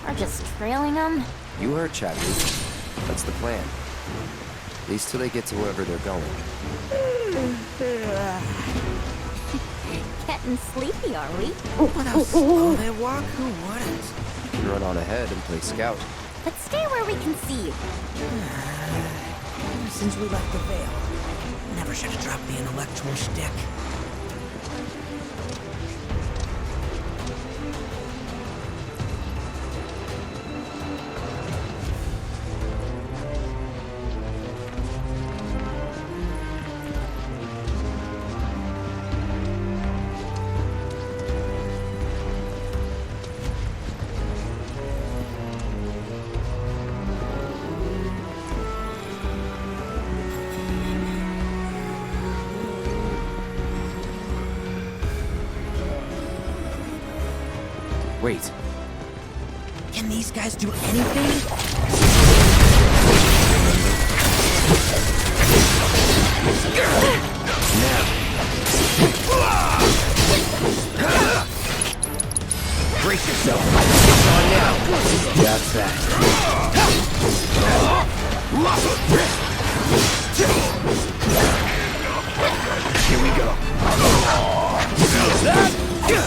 Or just trailing them? You heard Chadwick. That's the plan. At least till they get to wherever they're going. Getting sleepy, are we? What else? Slow they walk? Who wouldn't? We can run on ahead and play scout. Let's stay where we can see. Since we left the Veil, never should have dropped the intellectual shtick. Wait. Can these guys do anything? Now. Brace yourself. It's on now. That's that. Here we go.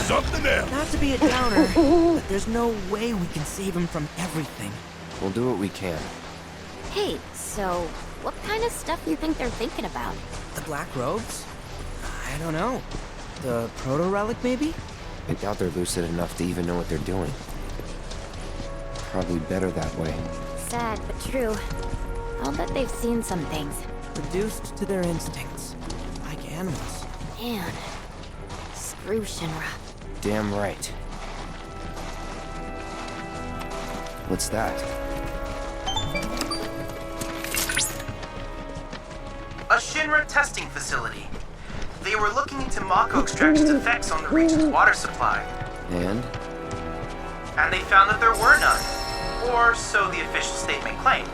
Something else. Not to be a downer, but there's no way we can save him from everything. We'll do what we can. Hey, so what kind of stuff do you think they're thinking about? The Black Robes? I don't know. The Proto-Relic, maybe? I doubt they're lucid enough to even know what they're doing. Probably better that way. Sad, but true. I'll bet they've seen some things. Reduced to their instincts. Like animals. Man. Screw Shinra. Damn right. What's that? A Shinra testing facility. They were looking into Mako extraction's effects on the region's water supply. And? And they found that there were none. Or so the official statement claimed.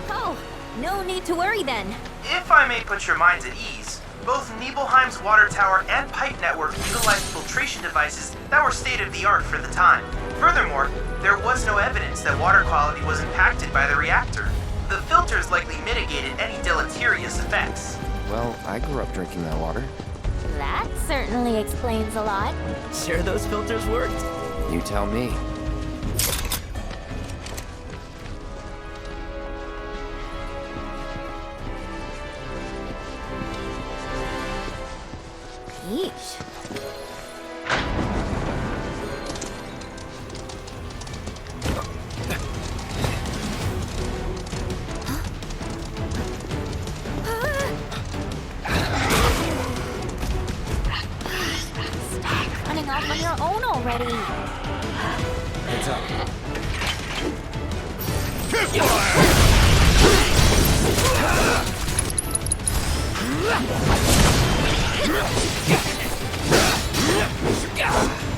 Oh, no need to worry then. If I may put your minds at ease, both Nibelheim's water tower and pipe network utilized filtration devices that were state-of-the-art for the time. Furthermore, there was no evidence that water quality was impacted by the reactor. The filters likely mitigated any deleterious effects. Well, I grew up drinking that water. That certainly explains a lot. Sure those filters worked? You tell me. Yeesh. Stop running off on your own already. Heads up.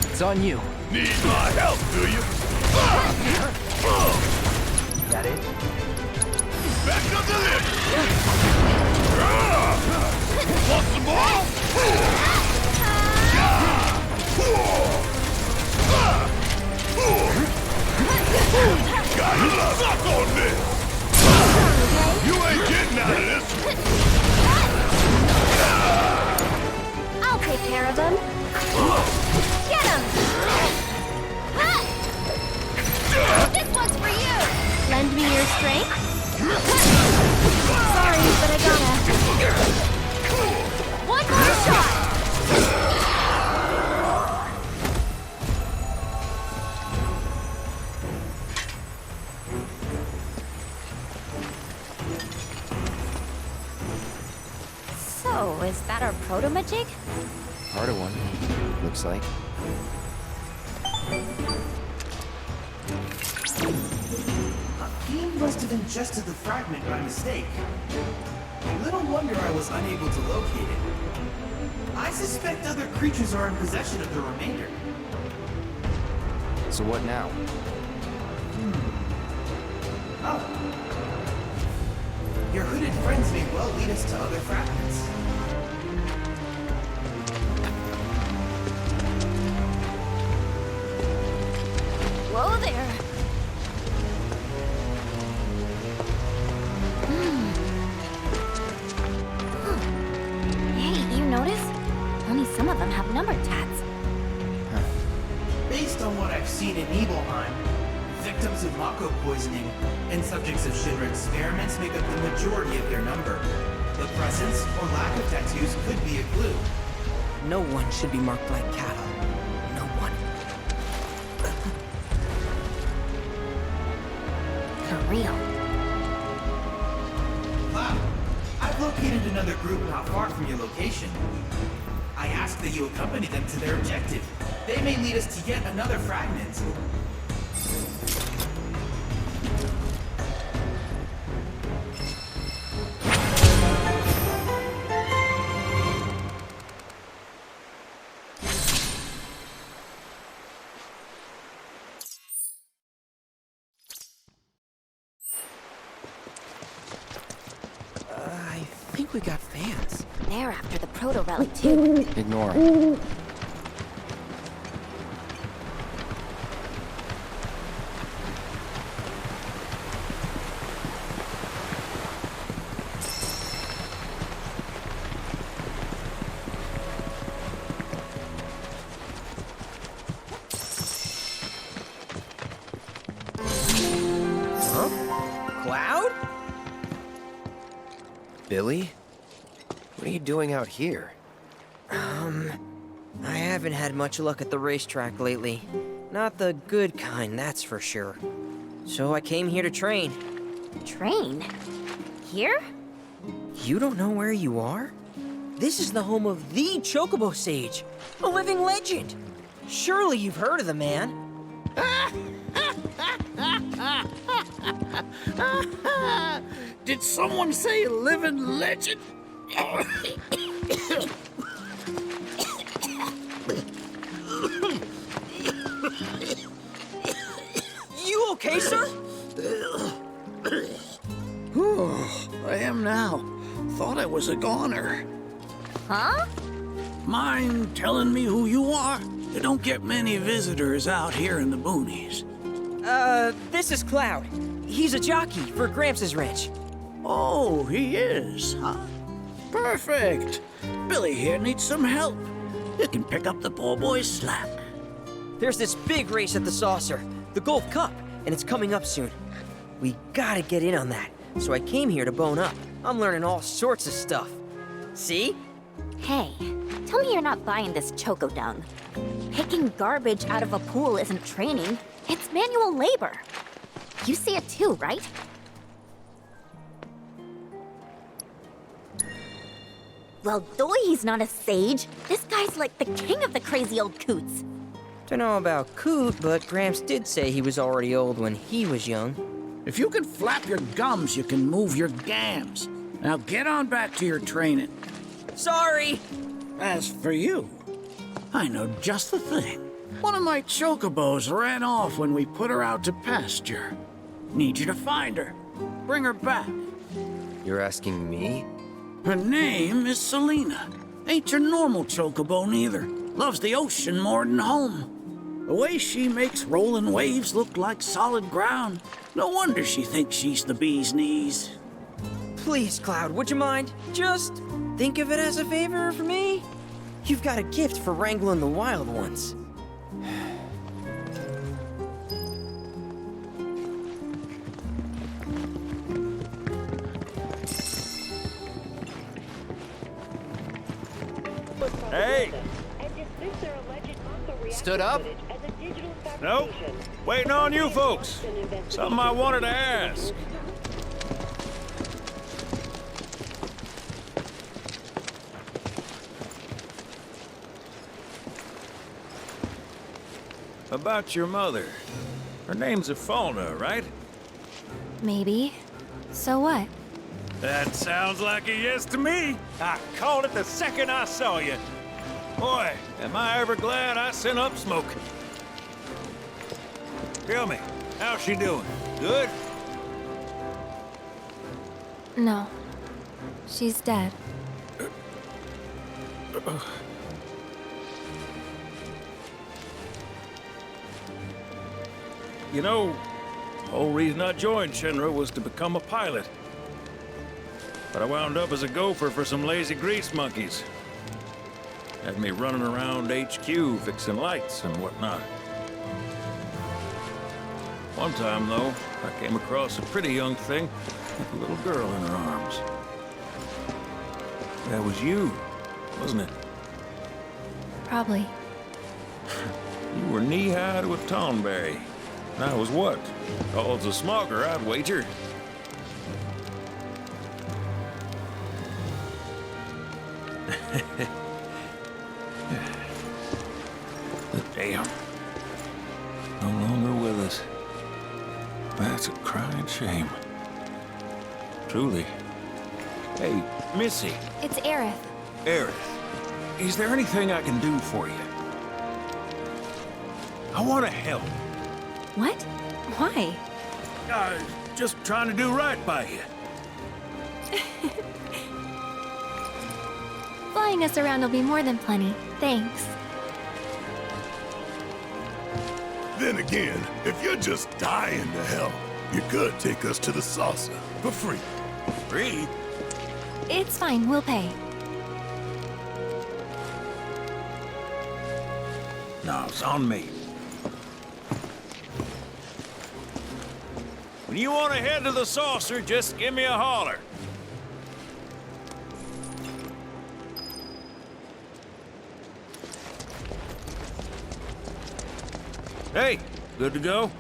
It's on you. Need my help, do you? That it? Back up the lift. Want some more? Got it. Suck on this. You ain't getting out of this. I'll take care of him. Get him! This one's for you! Lend me your strength? Sorry, but I gotta. One more shot! So, is that our proto-majig? Part of one. Looks like. A fiend must have ingested the fragment by mistake. Little wonder I was unable to locate it. I suspect other creatures are in possession of the remainder. So what now? Oh. Your hooded friends may well lead us to other fragments. Whoa there! them have number tags. Based on what I've seen in Nibelheim, victims of Mako poisoning and subjects of Shinra experiments make up the majority of their number. The presence or lack of tattoos could be a clue. No one should be marked like cattle. No one. For real. Cloud, I've located another group not far from your location. I ask that you accompany them to their objective. They may lead us to yet another fragment. I think we got fans. They're after the proto-relic too. Ignore. Cloud? Billy? What are you doing out here? I haven't had much luck at the racetrack lately. Not the good kind, that's for sure. So I came here to train. Train? Here? You don't know where you are? This is the home of the Chocobo Sage, a living legend. Surely you've heard of the man. Did someone say living legend? You okay, sir? I am now. Thought I was a goner. Huh? Mind telling me who you are? You don't get many visitors out here in the boonies. This is Cloud. He's a jockey for Gramps' ranch. Oh, he is, huh? Perfect. Billy here needs some help. You can pick up the poor boy's slack. There's this big race at the Saucer, the Gold Cup, and it's coming up soon. We gotta get in on that, so I came here to bone up. I'm learning all sorts of stuff. See? Hey, tell me you're not buying this choco dung. Picking garbage out of a pool isn't training, it's manual labor. You see it too, right? Well, though he's not a sage, this guy's like the king of the crazy old coots. Dunno about Coot, but Gramps did say he was already old when he was young. If you can flap your gums, you can move your gams. Now get on back to your training. Sorry! As for you, I know just the thing. One of my chocobos ran off when we put her out to pasture. Need you to find her. Bring her back. You're asking me? Her name is Selena. Ain't your normal chocobo neither. Loves the ocean more than home. The way she makes rolling waves look like solid ground. No wonder she thinks she's the bee's knees. Please, Cloud, would you mind? Just think of it as a favor for me. You've got a gift for wrangling the wild ones. Hey! Stood up? Nope. Waiting on you folks. Something I wanted to ask. About your mother. Her name's Afalna, right? Maybe. So what? That sounds like a yes to me. I called it the second I saw you. Boy, am I ever glad I sent up smoking. Tell me, how's she doing? Good? No. She's dead. You know, the whole reason I joined Shinra was to become a pilot. But I wound up as a gopher for some lazy grease monkeys. Had me running around HQ fixing lights and whatnot. One time, though, I came across a pretty young thing with a little girl in her arms. That was you, wasn't it? Probably. You were knee-high to a tonberry. And I was what? Tall as a smogger, I'd wager. But damn. No longer with us. That's a crying shame. Truly. Hey, Missy. It's Aerith. Aerith, is there anything I can do for you? I want to help. What? Why? Just trying to do right by you. Flying us around will be more than plenty. Thanks. Then again, if you're just dying to help, you could take us to the saucer for free. Free? It's fine, we'll pay. No, it's on me. When you want to head to the saucer, just give me a holler. Hey, good to go?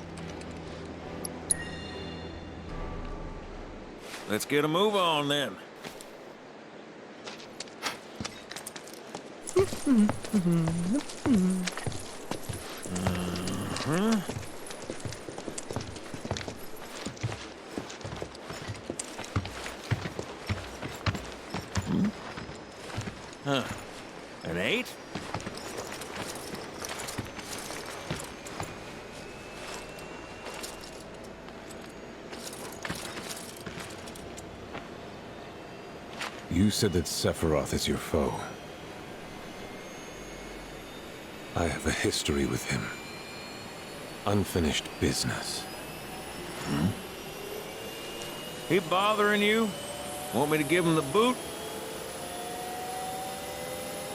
Let's get a move on then. Huh. An 8? You said that Sephiroth is your foe. I have a history with him. Unfinished business. He bothering you? Want me to give him the boot?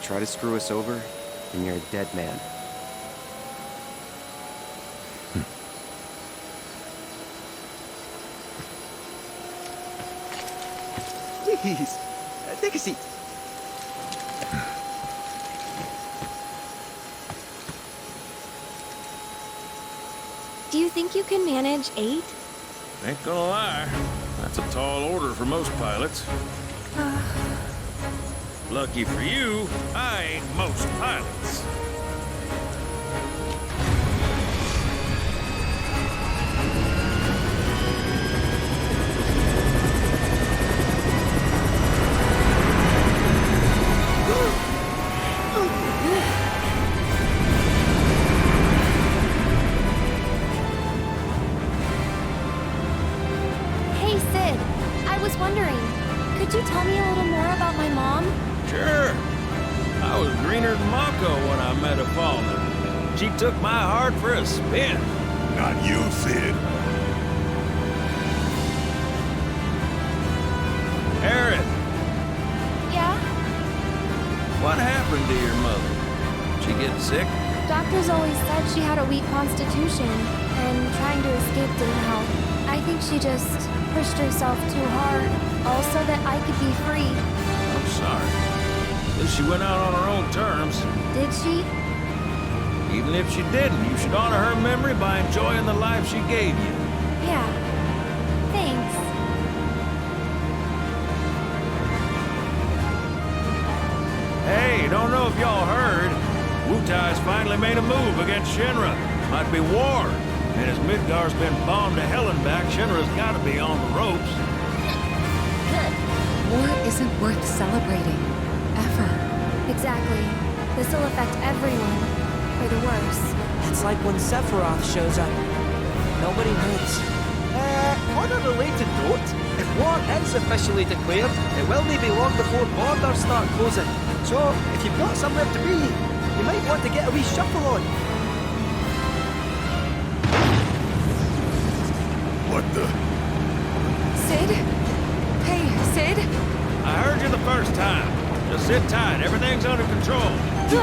Try to screw us over, and you're a dead man. Please, take a seat. Do you think you can manage 8? Ain't gonna lie. That's a tall order for most pilots. Lucky for you, I ain't most pilots. Hey, Cid. I was wondering, could you tell me a little more about my mom? Sure. I was greener than Mako when I met her father. She took my heart for a spin. Not you, Cid. Aerith, Yeah? what happened to your mother? She get sick? Doctors always said she had a weak constitution, and trying to escape didn't help. I think she just pushed herself too hard, all so that I could be free. I'm sorry. At least she went out on her own terms. Did she? Even if she didn't, you should honor her memory by enjoying the life she gave you. Yeah. Thanks. Hey, don't know if y'all heard. Wutai's finally made a move against Shinra. Might be war. And as Midgar's been bombed to hell and back, Shinra's gotta be on the ropes. War isn't worth celebrating. Ever. Exactly. This'll affect everyone. For the worse. It's like when Sephiroth shows up. Nobody knows. On a related note, if war is officially declared, it will be long before borders start closing. So, if you've got somewhere to be, you might want to get a wee shuffle on. What the? Cid? Hey, Cid? I heard you the first time. Just sit tight. Everything's under control. Cid?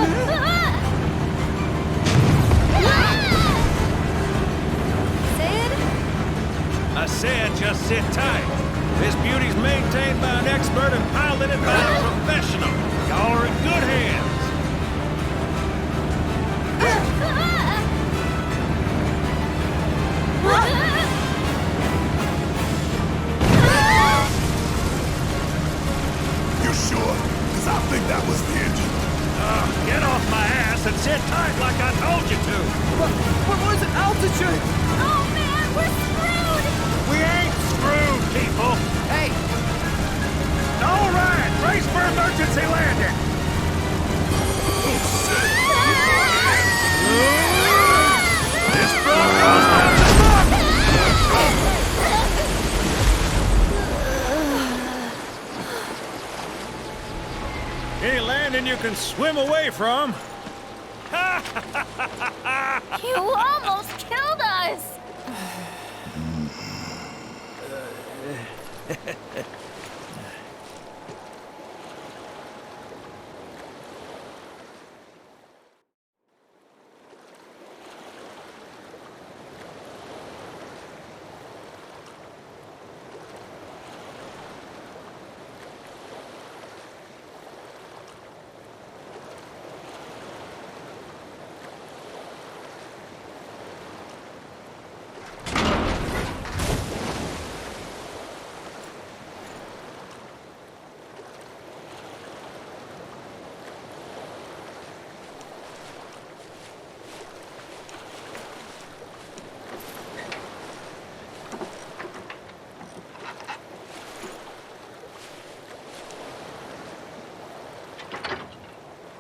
I said just sit tight. This beauty's maintained by an expert and piloted by a professional. Y'all are in good hands. You sure? Because I think that was the engine. Get off my ass and sit tight like I told you to. What was it? Altitude? Oh man, we're screwed! We ain't screwed, people. Hey, All right, brace for emergency landing. This broadcast has any landing you can swim away from. You almost killed us!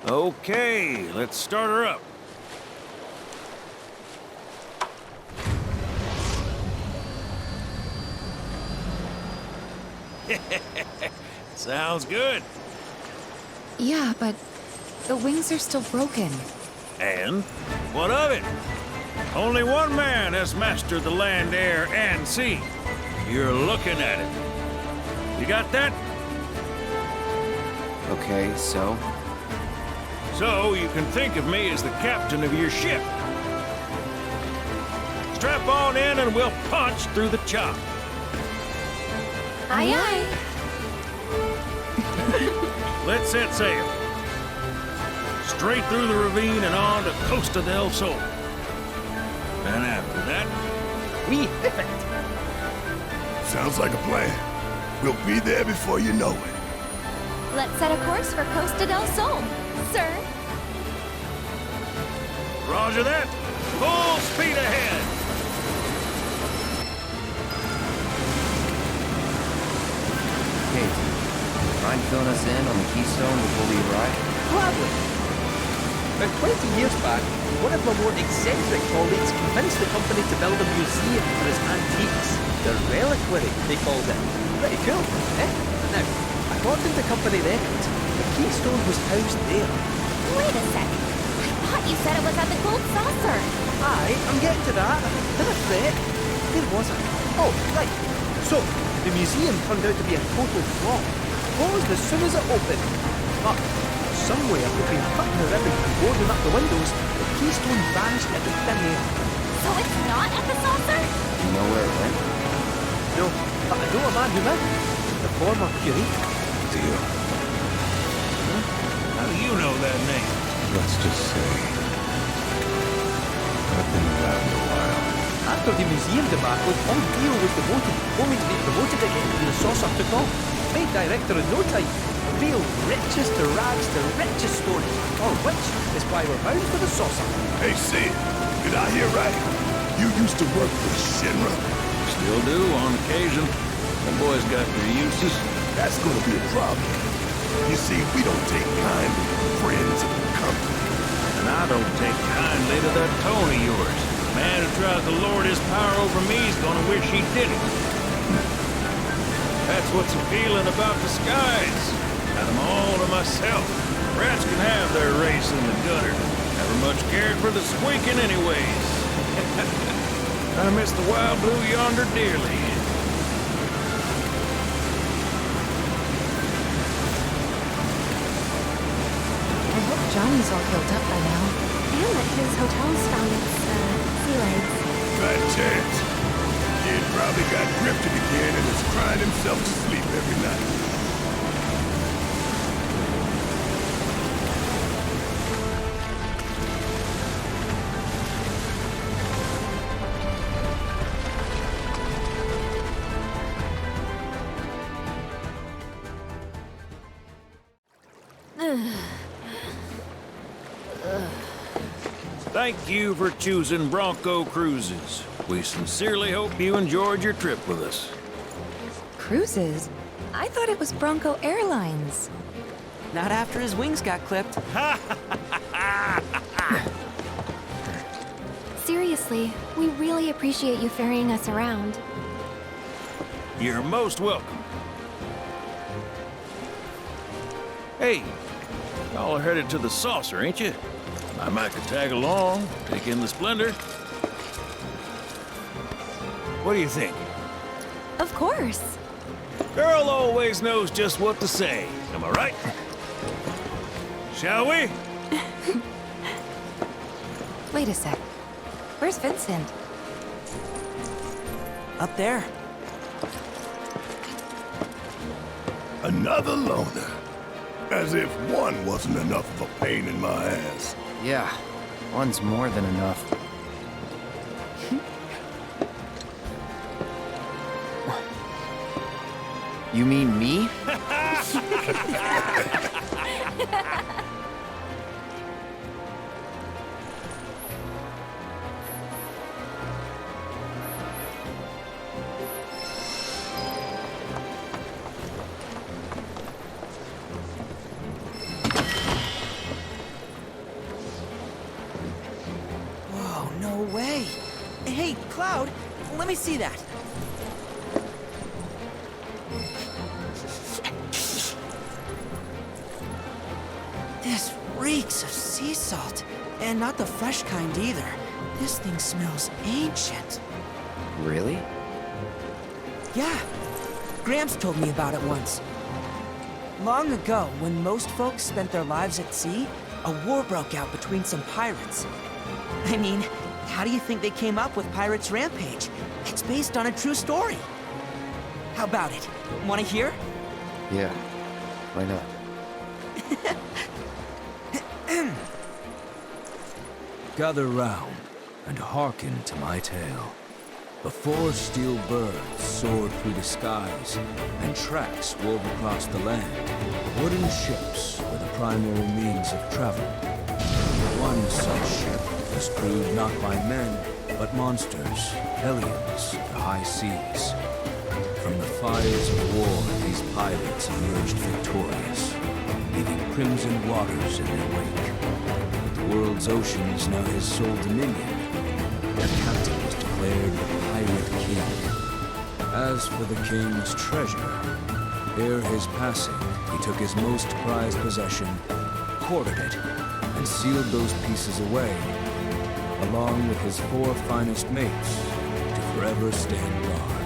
Okay, let's start her up. Sounds good. Yeah, but the wings are still broken. And what of it? Only one man has mastered the land, air, and sea. You're looking at it. You got that? Okay, so? So you can think of me as the captain of your ship. Strap on in and we'll punch through the chop. Aye, aye. Let's set sail. Straight through the ravine and on to Costa del Sol. And after that, we hit it. Sounds like a plan. We'll be there before you know it. Let's set a course for Costa del Sol, sir. Roger that. Full speed ahead. Kate, mind filling us in on the Keystone before we arrive? Gladly. About 20 years back, one of my more eccentric colleagues convinced the company to build a museum for his antiques. The reliquary, they called it. Pretty cool, eh? Now, according to company records, the Keystone was housed there. Wait a sec. I thought you said it was at the Gold Saucer. Aye, I'm getting to that. Didn't fret. Where was I? Oh, right. So, the museum turned out to be a total flop. Closed as soon as it opened. But somewhere between cutting the ribbon and boarding up the windows, the Keystone vanished into thin air. So it's not at the saucer? You know where it went? No, but I know a man who did. The former curator. Deal. How do you know that name? Let's just say I've been around a while. After the museum debacle, all Dio was demoted, only to be promoted again when the saucer took off. Made director in no time. Real riches to rags to richest story. Or which is why we're bound for the saucer. Hey, Cid, did I hear right? You used to work for Shinra? Still do on occasion. The boys got their uses. That's gonna be a problem. You see, we don't take kindly to friends of the company. And I don't take kindly to that tone of yours. The man who tries to lord his power over me is gonna wish he did it. That's what's appealing about the skies. Got them all to myself. Rats can have their race in the gutter. Never much cared for the squeaking anyways. I miss the wild blue yonder dearly. Johnny's all healed up by now. And that his hotel's found its, sea legs. Fat chance. Kid probably got drifted again and is crying himself to sleep every night. Thank you for choosing Bronco Cruises. We sincerely hope you enjoyed your trip with us. Cruises? I thought it was Bronco Airlines. Not after his wings got clipped. Seriously, we really appreciate you ferrying us around. You're most welcome. Hey, y'all are headed to the saucer, ain't you? I might could tag along, take in the splendor. What do you think? Of course. Girl always knows just what to say. Am I right? Shall we? Wait a sec. Where's Vincent? Up there. Another loner. As if one wasn't enough of a pain in my ass. Yeah, one's more than enough. You mean me? Whoa, no way. Hey, Cloud, let me see that. This reeks of sea salt. And not the fresh kind either. This thing smells ancient. Really? Yeah. Gramps told me about it once. Long ago, when most folks spent their lives at sea, a war broke out between some pirates. I mean, how do you think they came up with Pirates Rampage? It's based on a true story. How about it? Want to hear? Yeah. Why not? Gather round and hearken to my tale. Before steel birds soared through the skies and tracks wove across the land, wooden ships were the primary means of travel. One such ship was crewed not by men, but monsters, hellions, the high seas. From the fires of war, these pirates emerged victorious, leaving crimson waters in their wake. The world's oceans now his sole dominion. Their captain was declared the Pirate King. As for the king's treasure, ere his passing, he took his most prized possession, quartered it, and sealed those pieces away, along with his 4 finest mates, to forever stand guard.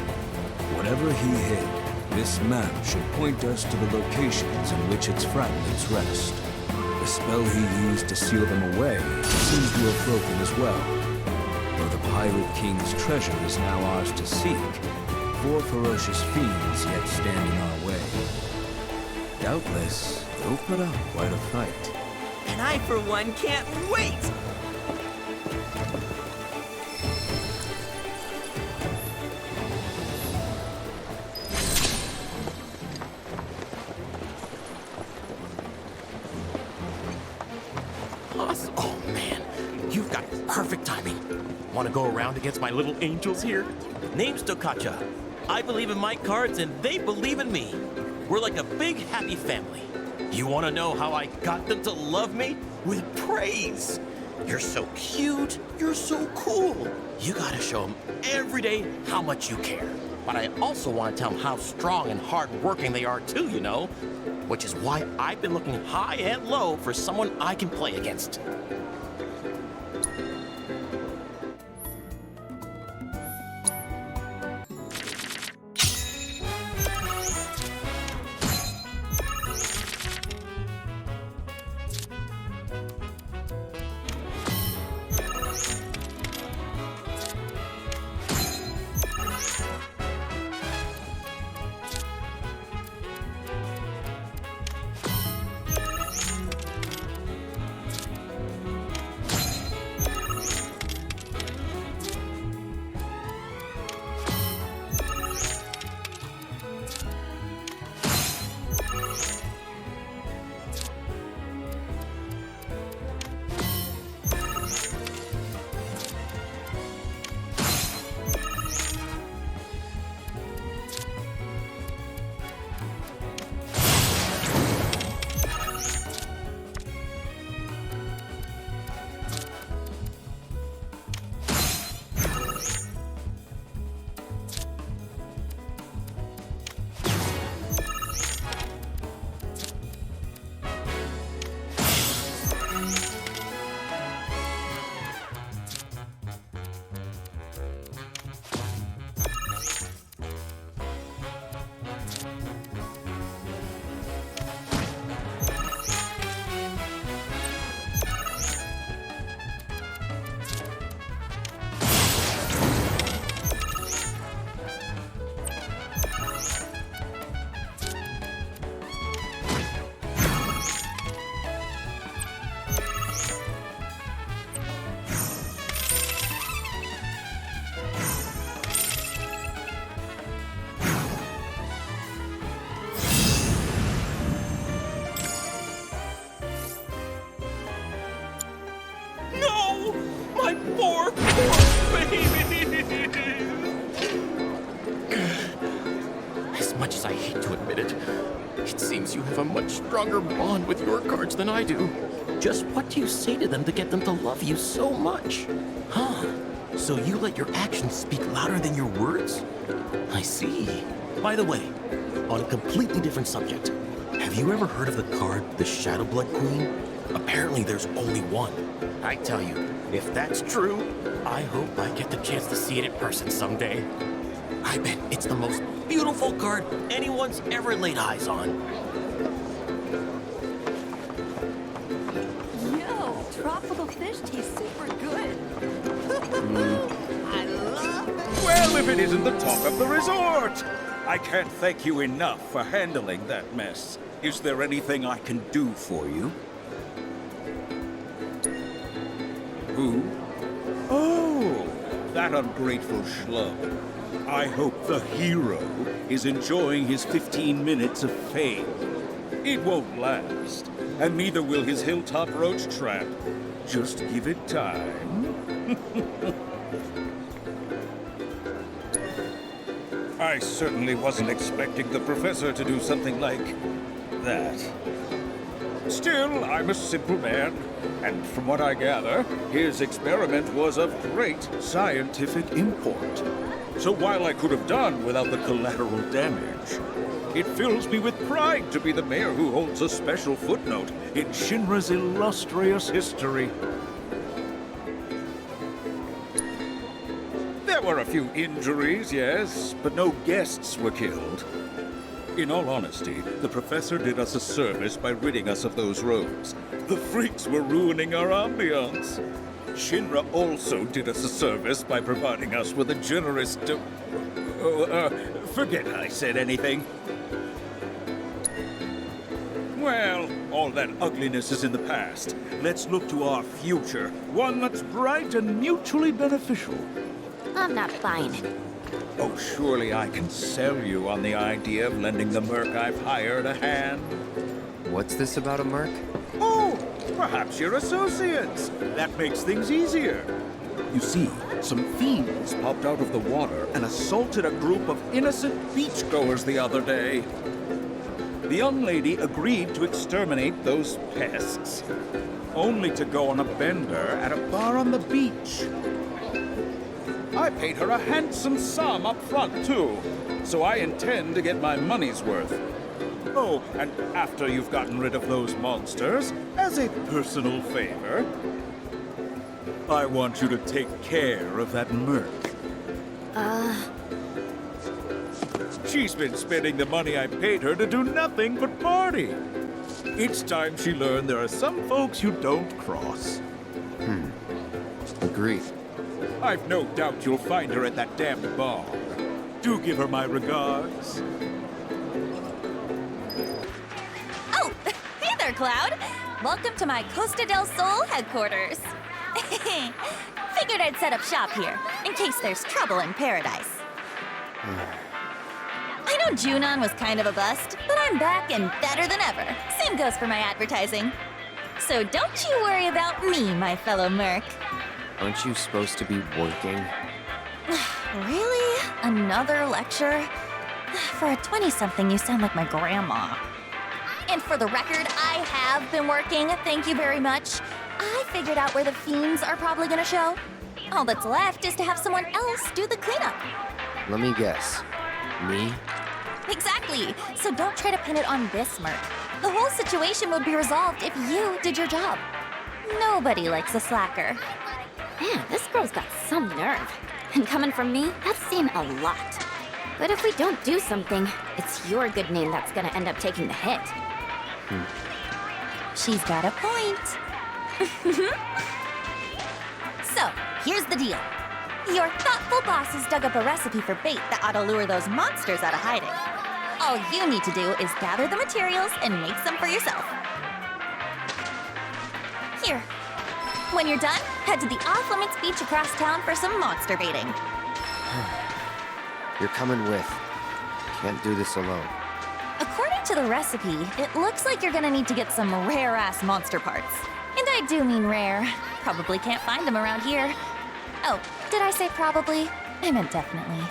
Whatever he hid, this map should point us to the locations in which its fragments rest. The spell he used to seal them away seems to have broken as well. Though the Pirate King's treasure is now ours to seek, 4 ferocious fiends yet stand in our way. Doubtless, they'll put up quite a fight. And I, for one, can't wait! Awesome. Oh, man. You've got perfect timing. Want to go around against my little angels here? Name's Tokacha. I believe in my cards, and they believe in me. We're like a big, happy family. You want to know how I got them to love me? With praise. You're so cute. You're so cool. You gotta show them every day how much you care. But I also want to tell them how strong and hard-working they are too, you know? Which is why I've been looking high and low for someone I can play against. you have a much stronger bond with your cards than I do. Just what do you say to them to get them to love you so much? Huh. So you let your actions speak louder than your words? I see. By the way, on a completely different subject, have you ever heard of the card, the Shadow Blood Queen? Apparently there's only one. I tell you, if that's true, I hope I get the chance to see it in person someday. I bet it's the most beautiful card anyone's ever laid eyes on. Yo, tropical fish taste super good. I love it. Well, if it isn't the talk of the resort! I can't thank you enough for handling that mess. Is there anything I can do for you? Who? Oh, that ungrateful schlub. I hope the hero is enjoying his 15 minutes of fame. It won't last, and neither will his hilltop roach trap. Just give it time. I certainly wasn't expecting the professor to do something like that. Still, I'm a simple man, and from what I gather, his experiment was of great scientific import. So while I could have done without the collateral damage, it fills me with pride to be the mayor who holds a special footnote in Shinra's illustrious history. There were a few injuries, yes, but no guests were killed. In all honesty, the professor did us a service by ridding us of those robes. The freaks were ruining our ambiance. Shinra also did us a service by providing us with a generous forget I said anything. Well, all that ugliness is in the past. Let's look to our future, one that's bright and mutually beneficial. I'm not buying it. Oh, surely I can sell you on the idea of lending the merc I've hired a hand. What's this about a merc? Oh, perhaps you're associates. That makes things easier. You see, some fiends popped out of the water and assaulted a group of innocent beachgoers the other day. The young lady agreed to exterminate those pests, only to go on a bender at a bar on the beach. I paid her a handsome sum up front, too, so I intend to get my money's worth. Oh, and after you've gotten rid of those monsters, as a personal favor, I want you to take care of that merc. She's been spending the money I paid her to do nothing but party. It's time she learned there are some folks you don't cross. Agreed. I've no doubt you'll find her at that damned bar. Do give her my regards. Oh, hey there, Cloud. Welcome to my Costa del Sol headquarters. Figured I'd set up shop here, in case there's trouble in paradise. I know Junon was kind of a bust, but I'm back and better than ever. Same goes for my advertising. So don't you worry about me, my fellow merc. Aren't you supposed to be working? Really? Another lecture? For a 20-something, you sound like my grandma. And for the record, I have been working, thank you very much. I figured out where the fiends are probably gonna show. All that's left is to have someone else do the cleanup. Let me guess. Me? Exactly. So don't try to pin it on this merc. The whole situation would be resolved if you did your job. Nobody likes a slacker. Man, this girl's got some nerve. And coming from me, that's saying a lot. But if we don't do something, it's your good name that's gonna end up taking the hit. She's got a point. So, here's the deal. Your thoughtful bosses dug up a recipe for bait that ought to lure those monsters out of hiding. All you need to do is gather the materials and make some for yourself. Here. When you're done, head to the off-limits beach across town for some monster baiting. You're coming with. Can't do this alone. According to the recipe, it looks like you're gonna need to get some rare-ass monster parts. And I do mean rare. Probably can't find them around here. Oh, did I say probably? I meant definitely.